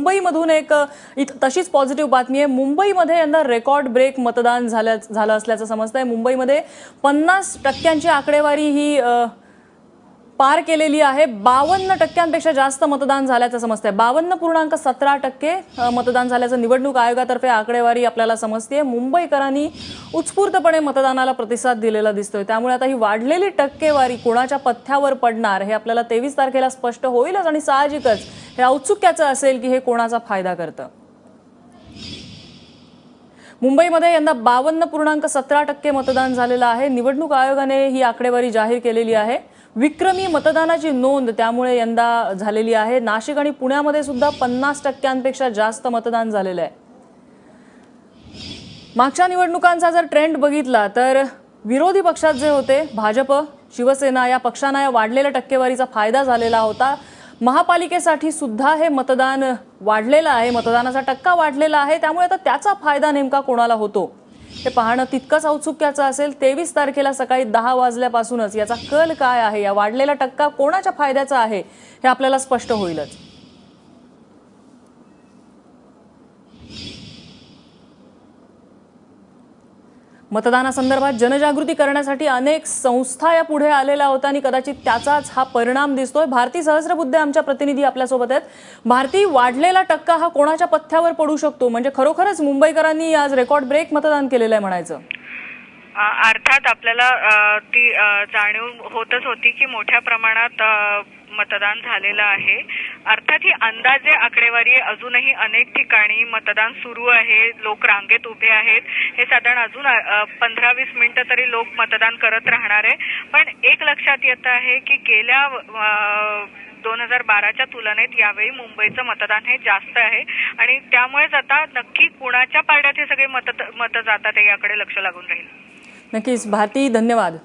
मुंबईमधून एक तशीच पॉझिटिव्ह बातमी आहे। मुंबईमध्ये यंदा रेकॉर्ड ब्रेक मतदान झालं असल्याचं समजतंय। मुंबईमध्ये 50% आकडेवारी ही पार केलेली आहे। 52% जास्त मतदान झाल्याचं समजतंय। 52.17% मतदान झाल्याचं निवडणूक आयोगातर्फे आकडेवारी आपल्याला समजते। मुंबईकरांनी उत्स्फूर्तपणे मतदानाला प्रतिसाद दिलेला दिसतोय। त्यामुळे आता ही वाढलेली टक्केवारी कोणाच्या पथ्यावर पडणार हे आपल्याला 23 तारखेला स्पष्ट होईलच आणि साहजिकच हे औत्सुक्याचं असेल की हे कोणाचा फायदा करतं। मुंबईमध्ये यंदा 52.17% मतदान झालेलं आहे। निवडणूक आयोगाने ही आकडेवारी जाहीर केलेली आहे। विक्रमी मतदानाची नोंद त्यामुळे यंदा झालेली आहे। नाशिक आणि पुण्यामध्ये सुद्धा 50%पेक्षा जास्त मतदान झालेलं आहे। मागच्या निवडणुकांचा जर ट्रेंड बघितला तर विरोधी पक्षात जे होते भाजप, शिवसेना या पक्षांना या वाढलेल्या टक्केवारीचा फायदा झालेला होता। महापालिकेसाठी सुद्धा हे मतदान वाढलेलं आहे, मतदानाचा टक्का वाढलेला आहे। त्यामुळे आता त्याचा फायदा नेमका कोणाला होतो हे पाहणं तितकंच औत्सुक्याचं असेल। 23 तारखेला सकाळी 10 वाजल्यापासूनच याचा कल काय आहे, या वाढलेला टक्का कोणाच्या फायद्याचा आहे हे आपल्याला स्पष्ट होईलच। मतदानासंदर्भात जनजागृती करण्यासाठी अनेक संस्था या पुढे आलेल्या होत्या आणि कदाचित त्याचाच हा परिणाम दिसतोय। भारती सहस्रबुद्धे आमच्या प्रतिनिधी आपल्यासोबत आहेत। भारती, वाढलेला टक्का हा कोणाच्या पथ्यावर पडू शकतो? म्हणजे खरोखरच मुंबईकरांनी आज रेकॉर्ड ब्रेक मतदान केलेलं आहे म्हणायचं? अर्थात आपल्याला ती जाणीव होतच होती की मोठ्या प्रमाणात मतदान झालेलं आहे। अर्थात ही अंदाजे आकडेवारी आहे। अजूनही अनेक ठिकाणी मतदान सुरू आहे, लोक रांगेत उभे आहेत। हे साधारण अजून 15-20 मिनिटं तरी लोक मतदान करत राहणार आहे। पण एक लक्षात येत आहे की गेल्या 2012च्या तुलनेत यावेळी मुंबईचं मतदान हे जास्त आहे आणि त्यामुळेच आता नक्की कुणाच्या पारड्यात हे सगळे मत जातात याकडे लक्ष लागून राहील। नक्कीच भारती, धन्यवाद।